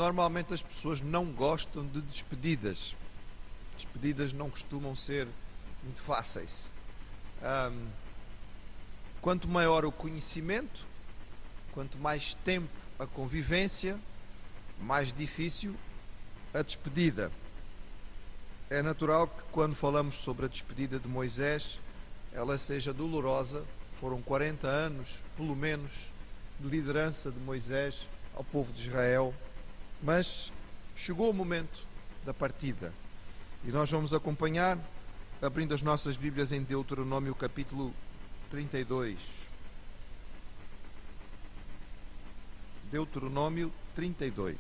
Normalmente as pessoas não gostam de despedidas. Despedidas não costumam ser muito fáceis. Quanto maior o conhecimento, quanto mais tempo a convivência, mais difícil a despedida. É natural que quando falamos sobre a despedida de Moisés, ela seja dolorosa. Foram 40 anos, pelo menos, de liderança de Moisés ao povo de Israel, mas chegou o momento da partida. E nós vamos acompanhar, abrindo as nossas Bíblias em Deuteronômio capítulo 32. Deuteronômio 32.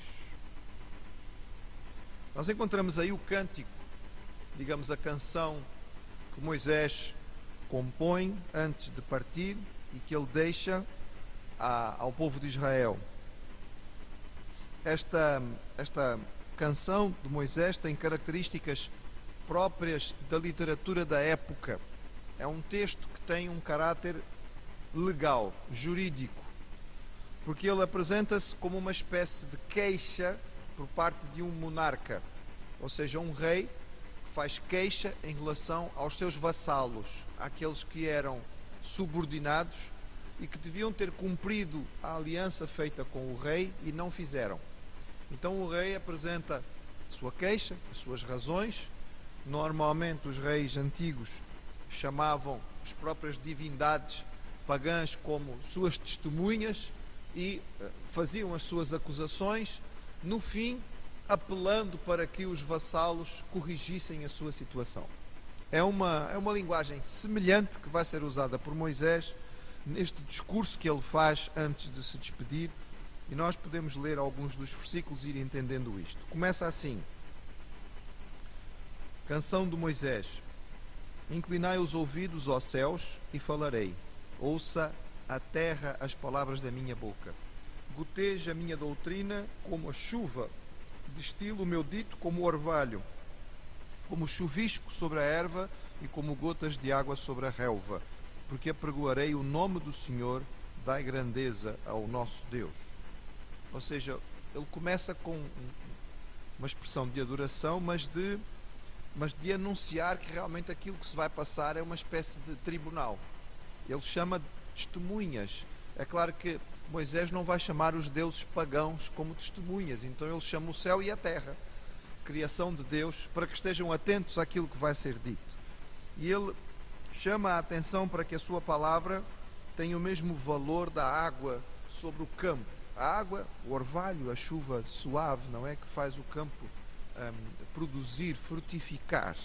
Nós encontramos aí o cântico, digamos a canção que Moisés compõe antes de partir e que ele deixa ao povo de Israel. Esta canção de Moisés tem características próprias da literatura da época. É um texto que tem um caráter legal, jurídico, porque ele apresenta-se como uma espécie de queixa por parte de um monarca, ou seja, um rei que faz queixa em relação aos seus vassalos, àqueles que eram subordinados e que deviam ter cumprido a aliança feita com o rei e não fizeram. Então o rei apresenta a sua queixa, as suas razões. Normalmente os reis antigos chamavam as próprias divindades pagãs como suas testemunhas e faziam as suas acusações, no fim apelando para que os vassalos corrigissem a sua situação. É uma linguagem semelhante que vai ser usada por Moisés neste discurso que ele faz antes de se despedir, e nós podemos ler alguns dos versículos e ir entendendo isto. Começa assim: Canção de Moisés. Inclinai os ouvidos, ó céus, e falarei. Ouça a terra as palavras da minha boca. Goteja a minha doutrina como a chuva, destilo o meu dito como o orvalho, como chuvisco sobre a erva e como gotas de água sobre a relva, porque apregoarei o nome do Senhor, dai grandeza ao nosso Deus. Ou seja, ele começa com uma expressão de adoração, mas de anunciar que realmente aquilo que se vai passar é uma espécie de tribunal. Ele chama de testemunhas. É claro que Moisés não vai chamar os deuses pagãos como testemunhas, então ele chama o céu e a terra, criação de Deus, para que estejam atentos àquilo que vai ser dito. E ele chama a atenção para que a sua palavra tenha o mesmo valor da água sobre o campo. A água, o orvalho, a chuva suave, não é, que faz o campo produzir, frutificar.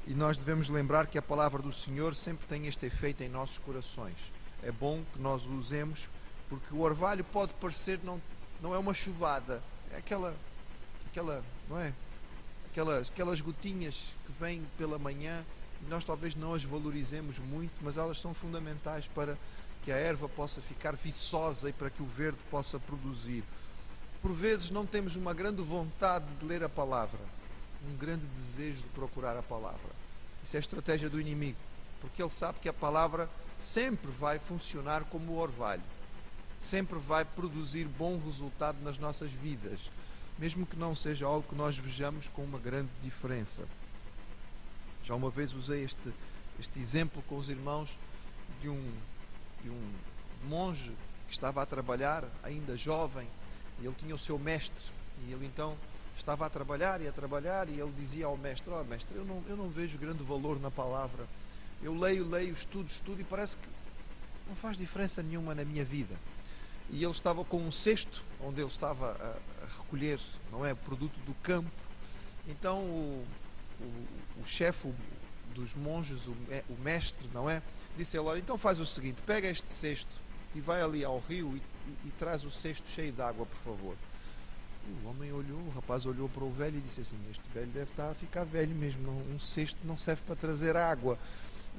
E nós devemos lembrar que a palavra do Senhor sempre tem este efeito em nossos corações. É bom que nós o usemos, porque o orvalho pode parecer, não é uma chuvada, é aquela não é? Aquelas gotinhas que vêm pela manhã, e nós talvez não as valorizemos muito, mas elas são fundamentais para que a erva possa ficar viçosa e para que o verde possa produzir. Por vezes não temos uma grande vontade de ler a palavra, um grande desejo de procurar a palavra. Isso é a estratégia do inimigo, porque ele sabe que a palavra sempre vai funcionar como o orvalho, sempre vai produzir bom resultado nas nossas vidas, mesmo que não seja algo que nós vejamos com uma grande diferença. Já uma vez usei este exemplo com os irmãos de um monge que estava a trabalhar, ainda jovem, e ele tinha o seu mestre, e ele então estava a trabalhar, e ele dizia ao mestre: ó mestre, eu não vejo grande valor na palavra, eu leio, estudo, e parece que não faz diferença nenhuma na minha vida. E ele estava com um cesto, onde ele estava a recolher, não é, produto do campo. Então o chefe dos monges, o mestre, não é, disse a ele: olha, então faz o seguinte, pega este cesto e vai ali ao rio e traz o cesto cheio de água, por favor. E o homem olhou, o rapaz olhou para o velho e disse assim: este velho deve estar a ficar velho mesmo, um cesto não serve para trazer água.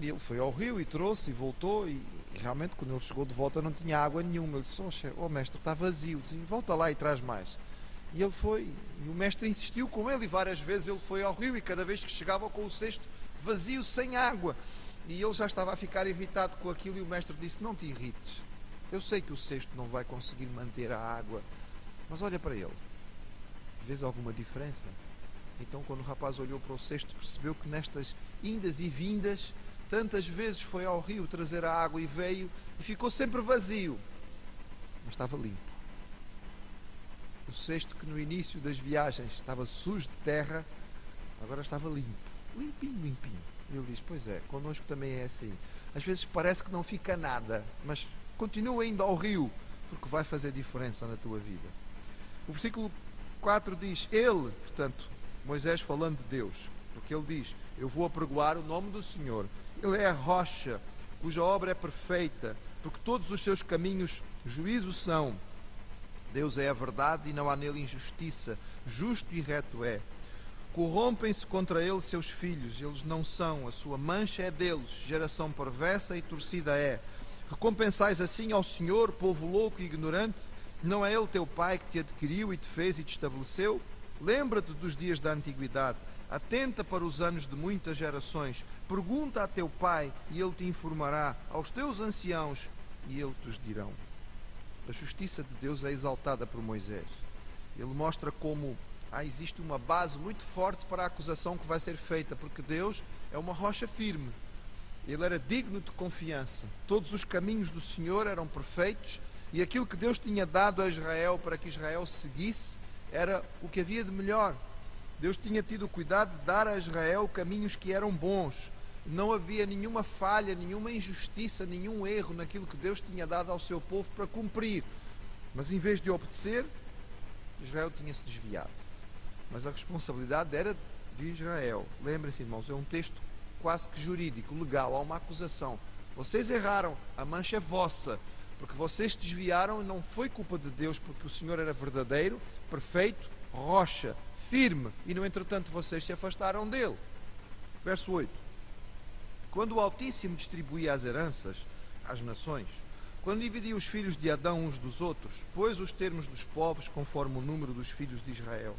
E ele foi ao rio e trouxe e voltou, e realmente quando ele chegou de volta não tinha água nenhuma. Ele disse: oh mestre, está vazio. Disse: volta lá e traz mais. E ele foi, e o mestre insistiu com ele, e várias vezes ele foi ao rio, e cada vez que chegava com o cesto vazio, sem água, e ele já estava a ficar irritado com aquilo, e o mestre disse: não te irrites, eu sei que o cesto não vai conseguir manter a água, mas olha para ele, Vês alguma diferença? Então, quando o rapaz olhou para o cesto, percebeu que nestas indas e vindas, tantas vezes foi ao rio trazer a água e veio, e ficou sempre vazio, mas estava limpo. O cesto que no início das viagens estava sujo de terra, agora estava limpo, limpinho, limpinho. E ele diz: pois é, connosco também é assim. Às vezes parece que não fica nada, mas continua indo ao rio, porque vai fazer diferença na tua vida. O versículo 4 diz: ele, portanto, Moisés falando de Deus, porque ele diz: eu vou apregoar o nome do Senhor. Ele é a rocha, cuja obra é perfeita, porque todos os seus caminhos juízo são. Deus é a verdade e não há nele injustiça, justo e reto é. Corrompem-se contra ele seus filhos, eles não são, a sua mancha é deles, geração perversa e torcida é. Recompensais assim ao Senhor, povo louco e ignorante? Não é ele teu pai que te adquiriu e te fez e te estabeleceu? Lembra-te dos dias da antiguidade, atenta para os anos de muitas gerações, pergunta a teu pai e ele te informará, aos teus anciãos e ele te dirão. A justiça de Deus é exaltada por Moisés. Ele mostra como existe uma base muito forte para a acusação que vai ser feita, porque Deus é uma rocha firme. Ele era digno de confiança. Todos os caminhos do Senhor eram perfeitos e aquilo que Deus tinha dado a Israel para que Israel seguisse era o que havia de melhor. Deus tinha tido o cuidado de dar a Israel caminhos que eram bons. Não havia nenhuma falha, nenhuma injustiça, nenhum erro naquilo que Deus tinha dado ao seu povo para cumprir. Mas em vez de obedecer, Israel tinha-se desviado. Mas a responsabilidade era de Israel. Lembrem-se, irmãos, é um texto quase que jurídico, legal, há uma acusação. Vocês erraram, a mancha é vossa, porque vocês desviaram e não foi culpa de Deus, porque o Senhor era verdadeiro, perfeito, rocha, firme, e no entretanto vocês se afastaram dele. Verso 8. Quando o Altíssimo distribuía as heranças às nações, quando dividia os filhos de Adão uns dos outros, pôs os termos dos povos conforme o número dos filhos de Israel.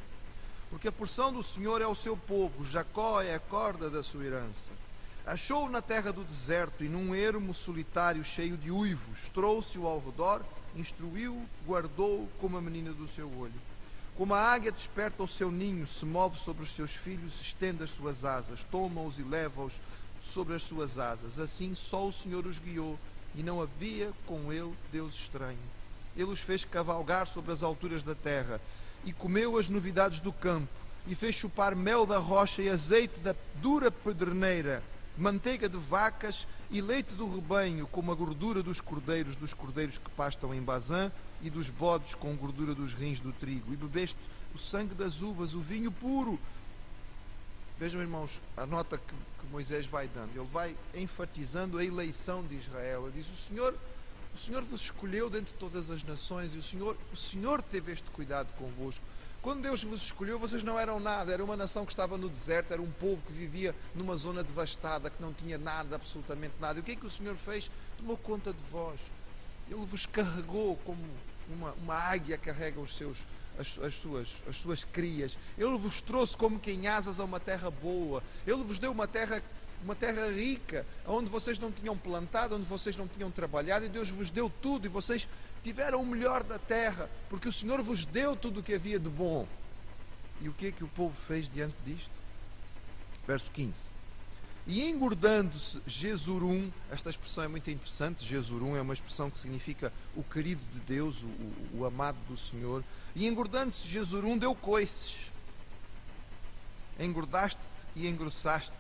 Porque a porção do Senhor é o seu povo, Jacó é a corda da sua herança. Achou-o na terra do deserto e num ermo solitário cheio de uivos, trouxe-o ao redor, instruiu-o, guardou-o como a menina do seu olho. Como a águia desperta o seu ninho, se move sobre os seus filhos, estende as suas asas, toma-os e leva-os sobre as suas asas. Assim só o Senhor os guiou, e não havia com ele Deus estranho. Ele os fez cavalgar sobre as alturas da terra, e comeu as novidades do campo, e fez chupar mel da rocha e azeite da dura pedreneira, manteiga de vacas e leite do rebanho, como a gordura dos cordeiros que pastam em Bazã, e dos bodes com gordura dos rins do trigo. E bebeste o sangue das uvas, o vinho puro. Vejam, irmãos, a nota que Moisés vai dando. Ele vai enfatizando a eleição de Israel. Ele diz: o Senhor vos escolheu dentre todas as nações, e o Senhor teve este cuidado convosco. Quando Deus vos escolheu, vocês não eram nada. Era uma nação que estava no deserto, era um povo que vivia numa zona devastada, que não tinha nada, absolutamente nada. E o que é que o Senhor fez? Tomou conta de vós. Ele vos carregou como uma águia carrega as suas crias. Ele vos trouxe como que em asas a uma terra boa. Ele vos deu uma terra rica, onde vocês não tinham plantado, onde vocês não tinham trabalhado, e Deus vos deu tudo, e vocês tiveram o melhor da terra, porque o Senhor vos deu tudo o que havia de bom. E o que é que o povo fez diante disto? Verso 15. E engordando-se Jesurum, esta expressão é muito interessante. Jesurum é uma expressão que significa o querido de Deus, o amado do Senhor. E engordando-se Jesurum, deu coices. Engordaste-te e engrossaste-te,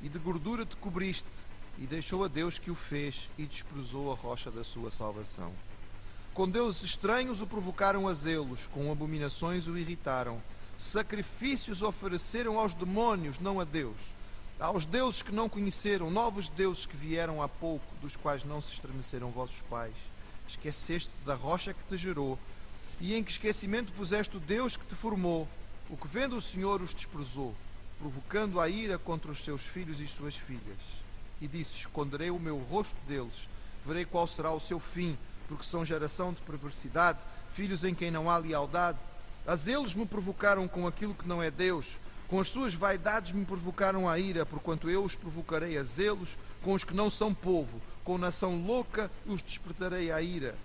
e de gordura te cobriste, e deixou a Deus que o fez, e desprezou a rocha da sua salvação. Com deuses estranhos o provocaram a zelos, com abominações o irritaram. Sacrifícios ofereceram aos demónios, não a Deus. Aos deuses que não conheceram, novos deuses que vieram há pouco, dos quais não se estremeceram vossos pais. Esqueceste da rocha que te gerou, e em que esquecimento puseste o Deus que te formou. O que vendo o Senhor os desprezou, provocando a ira contra os seus filhos e suas filhas. E disse: esconderei o meu rosto deles, verei qual será o seu fim, porque são geração de perversidade, filhos em quem não há lealdade. A zelos me provocaram com aquilo que não é Deus, com as suas vaidades me provocaram a ira, porquanto eu os provocarei a zelos com os que não são povo, com nação louca os despertarei à ira.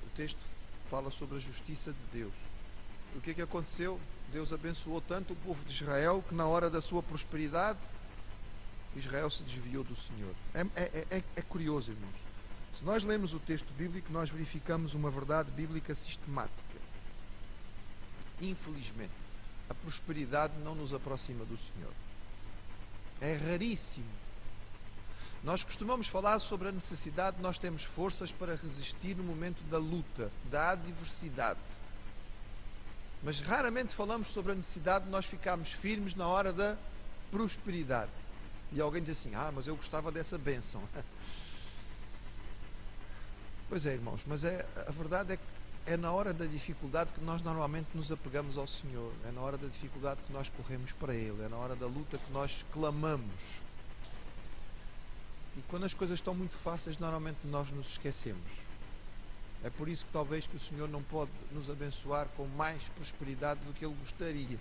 O texto fala sobre a justiça de Deus. O que é que aconteceu? Deus abençoou tanto o povo de Israel que na hora da sua prosperidade Israel se desviou do Senhor. É curioso, irmãos. Se nós lemos o texto bíblico, nós verificamos uma verdade bíblica sistemática. Infelizmente, a prosperidade não nos aproxima do Senhor. É raríssimo. Nós costumamos falar sobre a necessidade de nós termos forças para resistir no momento da luta, da adversidade. Mas raramente falamos sobre a necessidade de nós ficarmos firmes na hora da prosperidade. E alguém diz assim, mas eu gostava dessa bênção. Pois é, irmãos, mas a verdade é que é na hora da dificuldade que nós normalmente nos apegamos ao Senhor. É na hora da dificuldade que nós corremos para Ele. É na hora da luta que nós clamamos. E quando as coisas estão muito fáceis, normalmente nós nos esquecemos. É por isso que talvez que o Senhor não pode nos abençoar com mais prosperidade do que Ele gostaria.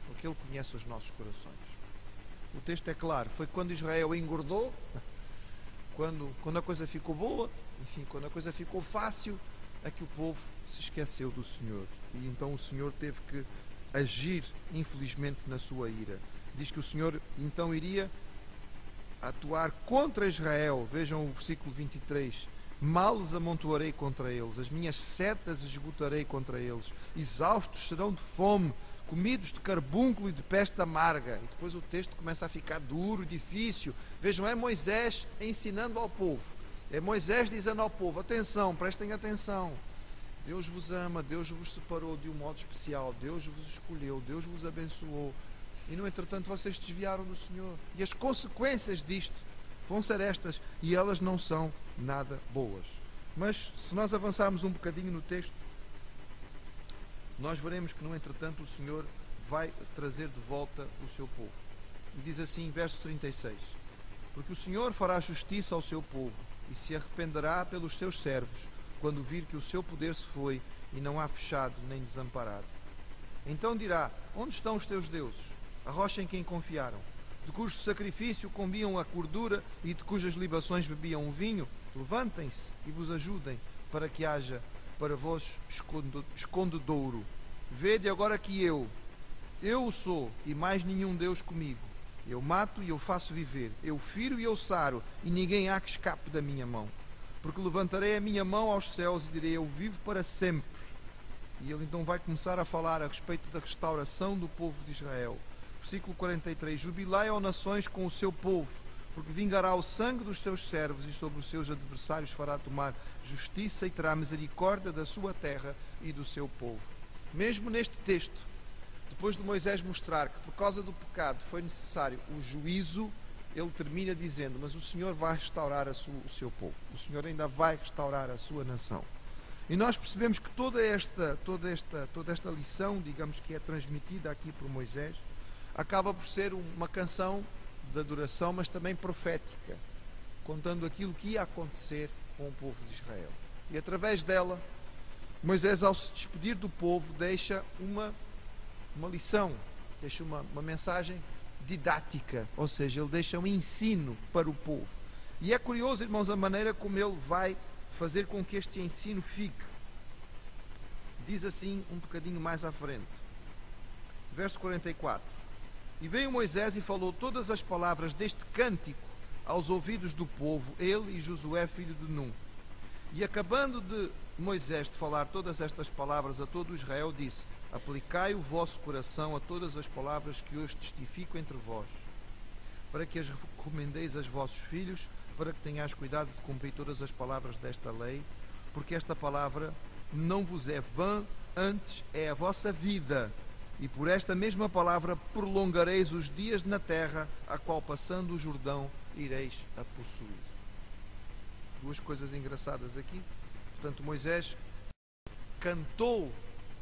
Porque Ele conhece os nossos corações. O texto é claro. Foi quando Israel engordou, quando a coisa ficou boa, enfim, quando a coisa ficou fácil, é que o povo se esqueceu do Senhor. E então o Senhor teve que agir, infelizmente, na sua ira. Diz que o Senhor então iria atuar contra Israel. Vejam o versículo 23. Males amontoarei contra eles, as minhas setas esgotarei contra eles. Exaustos serão de fome, comidos de carbúnculo e de peste amarga. E depois o texto começa a ficar duro, difícil. Vejam, é Moisés ensinando ao povo. É Moisés dizendo ao povo, atenção, prestem atenção. Deus vos ama, Deus vos separou de um modo especial, Deus vos escolheu, Deus vos abençoou. E no entretanto vocês desviaram do Senhor. E as consequências disto vão ser estas, e elas não são nada boas. Mas se nós avançarmos um bocadinho no texto, nós veremos que no entretanto o Senhor vai trazer de volta o seu povo. E diz assim, verso 36, porque o Senhor fará justiça ao seu povo e se arrependerá pelos seus servos, quando vir que o seu poder se foi e não há fechado nem desamparado. Então dirá, onde estão os teus deuses, a rocha em quem confiaram, de cujo sacrifício comiam a gordura e de cujas libações bebiam o vinho? Levantem-se e vos ajudem, para que haja para vós escondedouro. Vede agora que eu o sou, e mais nenhum Deus comigo. Eu mato e eu faço viver, eu firo e eu saro, e ninguém há que escape da minha mão. Porque levantarei a minha mão aos céus e direi, eu vivo para sempre. E ele então vai começar a falar a respeito da restauração do povo de Israel. Versículo 43, jubilai, ó nações, com o seu povo, porque vingará o sangue dos seus servos e sobre os seus adversários fará tomar justiça e terá misericórdia da sua terra e do seu povo. Mesmo neste texto, depois de Moisés mostrar que por causa do pecado foi necessário o juízo, ele termina dizendo, mas o Senhor vai restaurar o seu povo. O Senhor ainda vai restaurar a sua nação. E nós percebemos que toda esta lição, digamos que é transmitida aqui por Moisés, acaba por ser uma canção de adoração, mas também profética, contando aquilo que ia acontecer com o povo de Israel. E através dela, Moisés, ao se despedir do povo, deixa uma lição, deixa uma mensagem didática, ou seja, ele deixa um ensino para o povo. E é curioso, irmãos, a maneira como ele vai fazer com que este ensino fique. Diz assim um bocadinho mais à frente, verso 44. E veio Moisés e falou todas as palavras deste cântico aos ouvidos do povo, ele e Josué, filho de Num. E acabando de Moisés de falar todas estas palavras a todo Israel, disse, aplicai o vosso coração a todas as palavras que hoje testifico entre vós, para que as recomendeis aos vossos filhos, para que tenhais cuidado de cumprir todas as palavras desta lei, porque esta palavra não vos é vã, antes é a vossa vida. E por esta mesma palavra prolongareis os dias na terra, a qual passando o Jordão ireis a possuir. Duas coisas engraçadas aqui. Portanto, Moisés cantou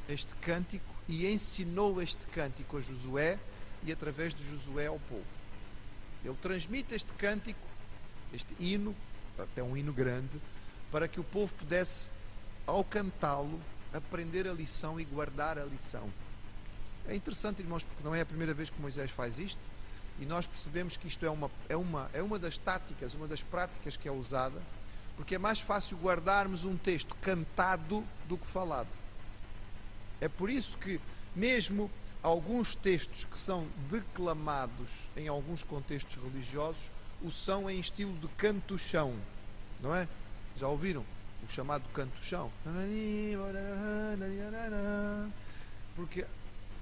este cântico e ensinou este cântico a Josué e através de Josué ao povo. Ele transmite este cântico, este hino, até um hino grande, para que o povo pudesse, ao cantá-lo, aprender a lição e guardar a lição. É interessante, irmãos, porque não é a primeira vez que Moisés faz isto, e nós percebemos que isto é uma das táticas, uma das práticas que é usada, porque é mais fácil guardarmos um texto cantado do que falado. É por isso que mesmo alguns textos que são declamados em alguns contextos religiosos o são em estilo de canto-chão, não é? Já ouviram o chamado canto-chão? Porque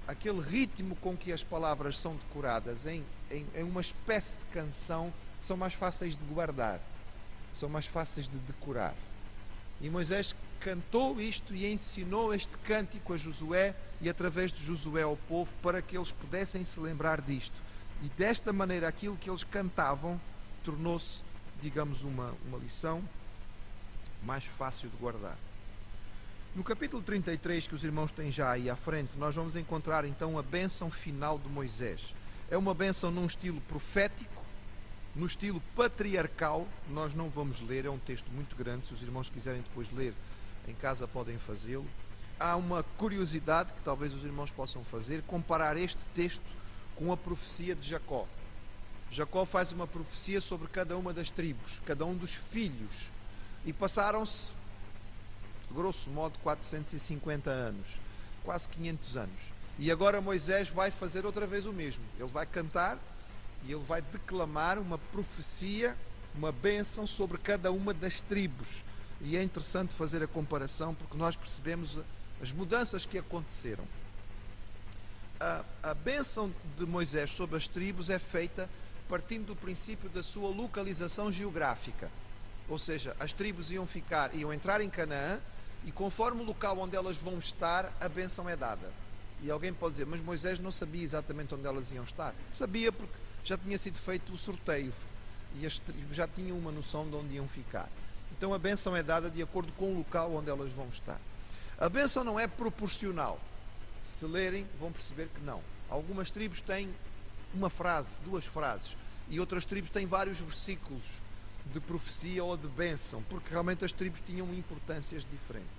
aquele ritmo com que as palavras são decoradas em uma espécie de canção são mais fáceis de guardar, são mais fáceis de decorar. E Moisés cantou isto e ensinou este cântico a Josué e através de Josué ao povo para que eles pudessem se lembrar disto. E desta maneira aquilo que eles cantavam tornou-se, digamos, uma lição mais fácil de guardar. No capítulo 33, que os irmãos têm já aí à frente, nós vamos encontrar então a bênção final de Moisés. É uma bênção num estilo profético, no estilo patriarcal. Nós não vamos ler, é um texto muito grande, se os irmãos quiserem depois ler em casa podem fazê-lo. Há uma curiosidade que talvez os irmãos possam fazer, comparar este texto com a profecia de Jacó. Jacó faz uma profecia sobre cada uma das tribos, cada um dos filhos, e passaram-se, grosso modo, 450 anos, quase 500 anos. E agora Moisés vai fazer outra vez o mesmo. Ele vai cantar e ele vai declamar uma profecia, uma bênção sobre cada uma das tribos. E é interessante fazer a comparação porque nós percebemos as mudanças que aconteceram. A bênção de Moisés sobre as tribos é feita partindo do princípio da sua localização geográfica. Ou seja, as tribos iam entrar em Canaã e conforme o local onde elas vão estar, a bênção é dada. E alguém pode dizer, mas Moisés não sabia exatamente onde elas iam estar. Sabia porque já tinha sido feito o sorteio e as tribos já tinham uma noção de onde iam ficar. Então a bênção é dada de acordo com o local onde elas vão estar. A bênção não é proporcional. Se lerem, vão perceber que não. Algumas tribos têm uma frase, duas frases, e outras tribos têm vários versículos de profecia ou de bênção, porque realmente as tribos tinham importâncias diferentes.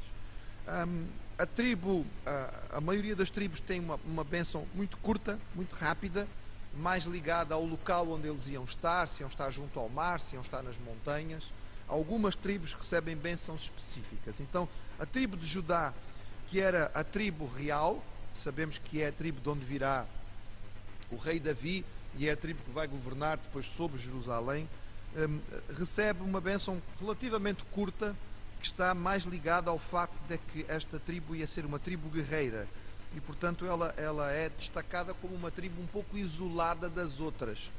A maioria das tribos tem uma bênção muito curta, muito rápida, mais ligada ao local onde eles iam estar, se iam estar junto ao mar, se iam estar nas montanhas. Algumas tribos recebem bênçãos específicas. Então, a tribo de Judá, que era a tribo real, sabemos que é a tribo de onde virá o rei Davi, e é a tribo que vai governar depois sobre Jerusalém, recebe uma bênção relativamente curta, que está mais ligada ao facto de que esta tribo ia ser uma tribo guerreira, e portanto ela é destacada como uma tribo um pouco isolada das outras.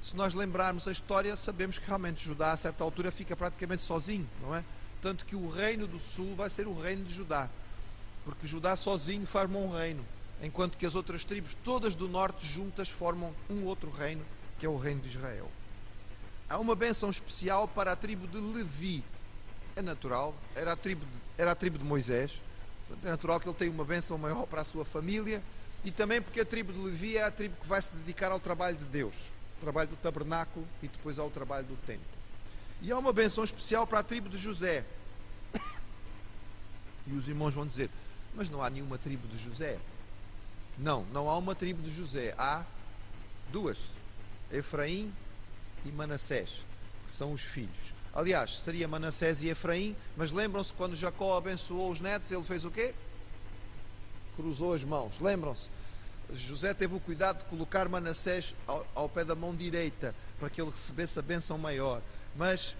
Se nós lembrarmos a história, sabemos que realmente Judá a certa altura fica praticamente sozinho, não é? Tanto que o reino do sul vai ser o reino de Judá, porque Judá sozinho forma um reino, enquanto que as outras tribos todas do norte juntas formam um outro reino, que é o reino de Israel. Há uma bênção especial para a tribo de Levi. É natural, era a tribo de Moisés, portanto é natural que ele tenha uma bênção maior para a sua família, e também porque a tribo de Levi é a tribo que vai se dedicar ao trabalho de Deus, o trabalho do tabernáculo e depois ao trabalho do templo. E há uma bênção especial para a tribo de José. E os irmãos vão dizer, mas não há nenhuma tribo de José? Não há uma tribo de José. Há duas, Efraim e Manassés, que são os filhos. Aliás, seria Manassés e Efraim, mas lembram-se quando Jacó abençoou os netos, ele fez o quê? Cruzou as mãos. Lembram-se? José teve o cuidado de colocar Manassés ao pé da mão direita, para que ele recebesse a bênção maior. Mas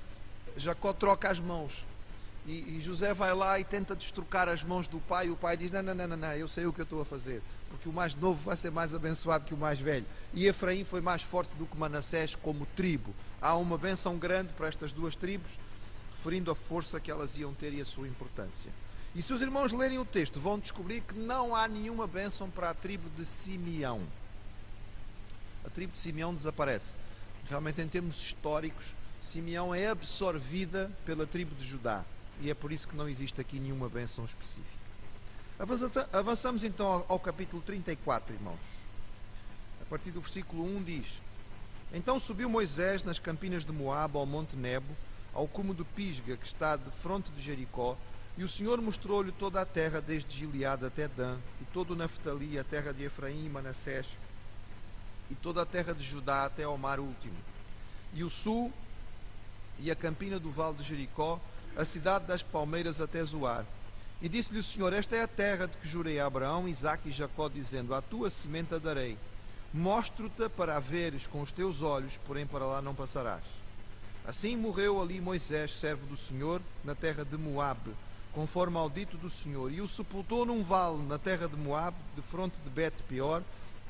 Jacó troca as mãos. E José vai lá e tenta destrocar as mãos do pai, e o pai diz, não, eu sei o que eu estou a fazer, porque o mais novo vai ser mais abençoado que o mais velho. E Efraim foi mais forte do que Manassés como tribo. Há uma bênção grande para estas duas tribos, referindo a força que elas iam ter e a sua importância. E se os irmãos lerem o texto, vão descobrir que não há nenhuma bênção para a tribo de Simeão. A tribo de Simeão desaparece. Realmente, em termos históricos, Simeão é absorvida pela tribo de Judá. E é por isso que não existe aqui nenhuma bênção específica. Avançamos então ao capítulo 34, irmãos. A partir do versículo 1 diz: Então subiu Moisés nas campinas de Moabe ao monte Nebo, ao cume de Pisga, que está de fronte de Jericó, e o Senhor mostrou-lhe toda a terra, desde Gileade até Dan, e todo o Naftali, a terra de Efraim e Manassés, e toda a terra de Judá até ao mar último, e o sul, e a campina do vale de Jericó, a cidade das palmeiras até Zoar. E disse-lhe o Senhor: esta é a terra de que jurei a Abraão, Isaque e Jacó, dizendo: à tua semente a darei. Mostro-te para a veres com os teus olhos, porém para lá não passarás. Assim morreu ali Moisés, servo do Senhor, na terra de Moabe, conforme ao dito do Senhor, e o sepultou num vale na terra de Moabe, defronte de Bet-peor,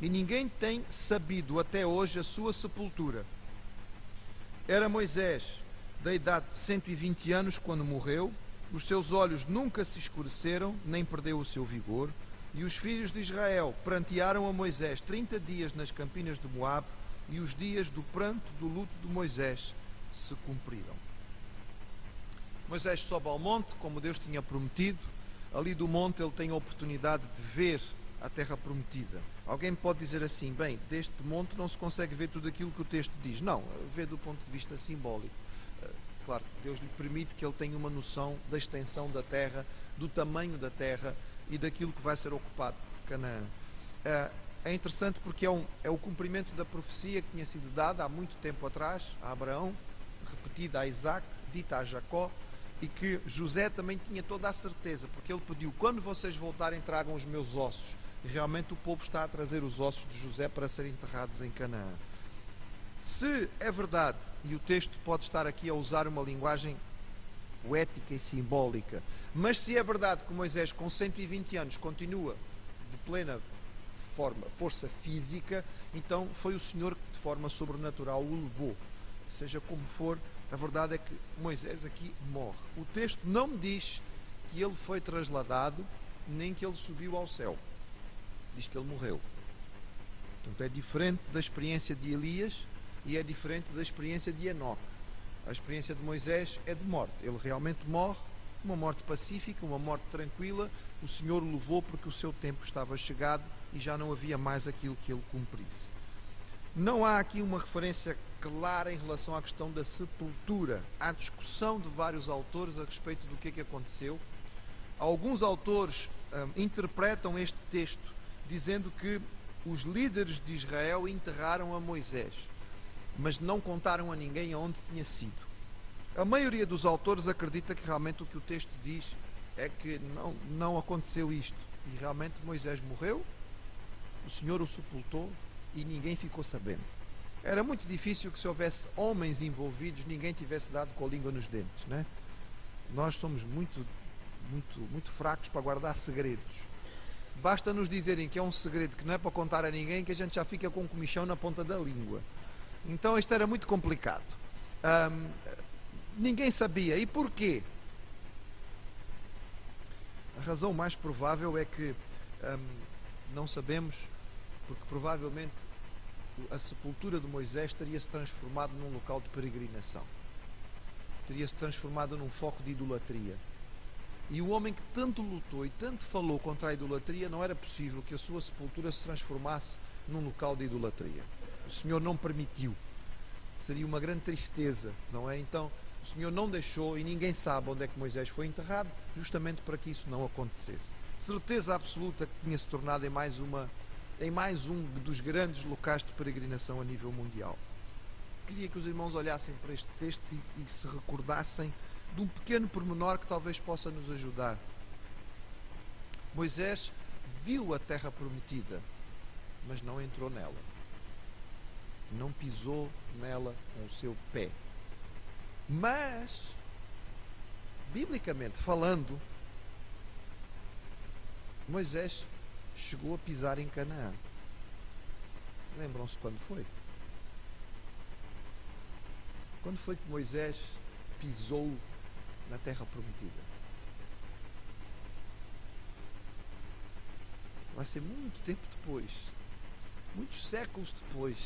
e ninguém tem sabido até hoje a sua sepultura. Era Moisés da idade de 120 anos quando morreu, os seus olhos nunca se escureceram, nem perdeu o seu vigor, e os filhos de Israel prantearam a Moisés 30 dias nas campinas de Moabe, e os dias do pranto do luto de Moisés se cumpriram. Moisés sobe ao monte, como Deus tinha prometido. Ali do monte ele tem a oportunidade de ver a terra prometida. Alguém pode dizer assim: bem, deste monte não se consegue ver tudo aquilo que o texto diz. Não, vê do ponto de vista simbólico. Claro, Deus lhe permite que ele tenha uma noção da extensão da terra, do tamanho da terra e daquilo que vai ser ocupado por Canaã. É interessante porque é o cumprimento da profecia que tinha sido dada há muito tempo atrás a Abraão, repetida a Isaque, dita a Jacó, e que José também tinha toda a certeza, porque ele pediu: quando vocês voltarem, tragam os meus ossos. E realmente o povo está a trazer os ossos de José para serem enterrados em Canaã. Se é verdade, e o texto pode estar aqui a usar uma linguagem poética e simbólica, mas se é verdade que Moisés com 120 anos continua de plena força física, então foi o Senhor que de forma sobrenatural o levou. Seja como for, a verdade é que Moisés aqui morre. O texto não me diz que ele foi trasladado, nem que ele subiu ao céu. Diz que ele morreu. Portanto, é diferente da experiência de Elias e é diferente da experiência de Enoque. A experiência de Moisés é de morte. Ele realmente morre, uma morte pacífica, uma morte tranquila. O Senhor o levou porque o seu tempo estava chegado e já não havia mais aquilo que ele cumprisse. Não há aqui uma referência clara em relação à questão da sepultura. Há discussão de vários autores a respeito do que aconteceu. Alguns autores interpretam este texto dizendo que os líderes de Israel enterraram a Moisés, mas não contaram a ninguém aonde tinha sido. A maioria dos autores acredita que realmente o que o texto diz é que não aconteceu isto. E realmente Moisés morreu, o Senhor o sepultou e ninguém ficou sabendo. Era muito difícil que, se houvesse homens envolvidos, ninguém tivesse dado com a língua nos dentes, né? Nós somos muito fracos para guardar segredos. Basta nos dizerem que é um segredo que não é para contar a ninguém, que a gente já fica com um comichão na ponta da língua. Então isto era muito complicado. Ninguém sabia. E porquê? A razão mais provável é que não sabemos, porque provavelmente a sepultura de Moisés teria-se transformado num local de peregrinação. Teria-se transformado num foco de idolatria. E o homem que tanto lutou e tanto falou contra a idolatria, não era possível que a sua sepultura se transformasse num local de idolatria. O Senhor não permitiu. Seria uma grande tristeza, não é? Então, o Senhor não deixou e ninguém sabe onde é que Moisés foi enterrado, justamente para que isso não acontecesse. Certeza absoluta que tinha se tornado em mais um dos grandes locais de peregrinação a nível mundial. Queria que os irmãos olhassem para este texto e se recordassem de um pequeno pormenor que talvez possa nos ajudar. Moisés viu a terra prometida, mas não entrou nela. Não pisou nela com o seu pé. Mas, biblicamente falando, Moisés chegou a pisar em Canaã. Lembram-se quando foi? Quando foi que Moisés pisou na terra prometida? Vai ser muito tempo depois, muitos séculos depois,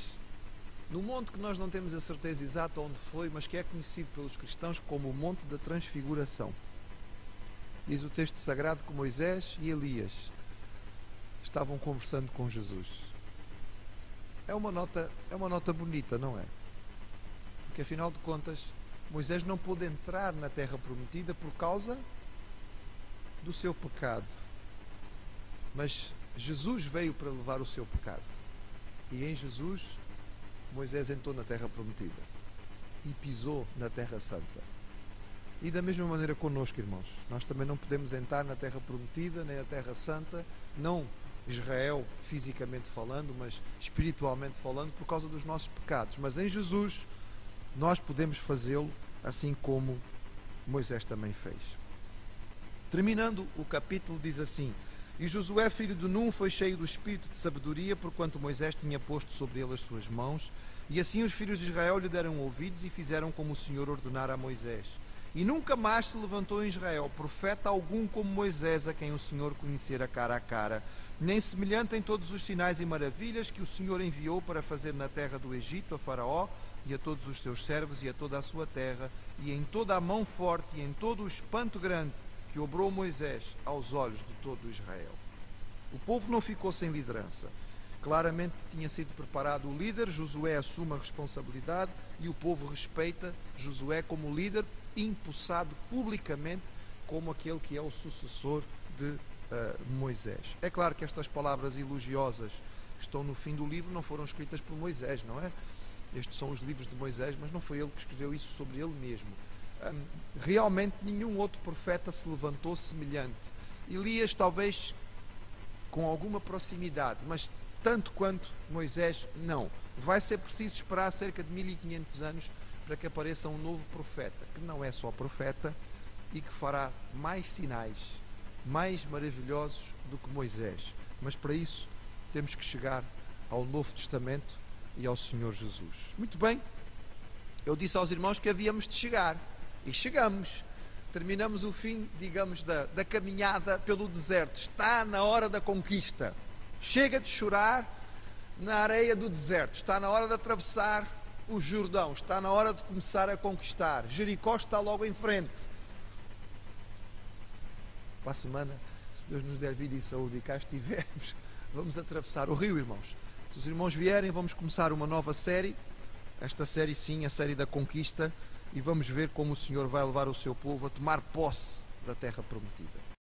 num monte que nós não temos a certeza exata onde foi, mas que é conhecido pelos cristãos como o Monte da Transfiguração. Diz o texto sagrado que Moisés e Elias estavam conversando com Jesus. É uma nota bonita, não é? Porque afinal de contas, Moisés não pôde entrar na terra prometida por causa do seu pecado. Mas Jesus veio para levar o seu pecado. E em Jesus, Moisés entrou na terra prometida e pisou na terra santa. E da mesma maneira connosco, irmãos. Nós também não podemos entrar na terra prometida, nem na terra santa, não Israel fisicamente falando, mas espiritualmente falando, por causa dos nossos pecados. Mas em Jesus nós podemos fazê-lo, assim como Moisés também fez. Terminando o capítulo, diz assim: E Josué, filho de Num, foi cheio do espírito de sabedoria, porquanto Moisés tinha posto sobre ele as suas mãos. E assim os filhos de Israel lhe deram ouvidos e fizeram como o Senhor ordenara a Moisés. E nunca mais se levantou em Israel profeta algum como Moisés, a quem o Senhor conhecera cara a cara, nem semelhante em todos os sinais e maravilhas que o Senhor enviou para fazer na terra do Egito a Faraó e a todos os seus servos e a toda a sua terra, e em toda a mão forte e em todo o espanto grande que obrou Moisés aos olhos de todo Israel. O povo não ficou sem liderança. Claramente tinha sido preparado o líder, Josué assume a responsabilidade e o povo respeita Josué como líder, empossado publicamente como aquele que é o sucessor de Moisés. É claro que estas palavras elogiosas que estão no fim do livro não foram escritas por Moisés, não é? Estes são os livros de Moisés, mas não foi ele que escreveu isso sobre ele mesmo. Realmente nenhum outro profeta se levantou semelhante. Elias talvez com alguma proximidade, mas tanto quanto Moisés, não. Vai ser preciso esperar cerca de 1500 anos para que apareça um novo profeta, que não é só profeta e que fará mais sinais, mais maravilhosos do que Moisés. Mas para isso temos que chegar ao Novo Testamento e ao Senhor Jesus. Muito bem, eu disse aos irmãos que havíamos de chegar, e chegamos. Terminamos o fim, digamos, da caminhada pelo deserto. Está na hora da conquista. Chega de chorar na areia do deserto. Está na hora de atravessar o Jordão. Está na hora de começar a conquistar. Jericó está logo em frente. Para a semana, se Deus nos der vida e saúde e cá estivermos, vamos atravessar o rio, irmãos. Se os irmãos vierem, vamos começar uma nova série. Esta série, sim, a série da conquista. E vamos ver como o Senhor vai levar o seu povo a tomar posse da terra prometida.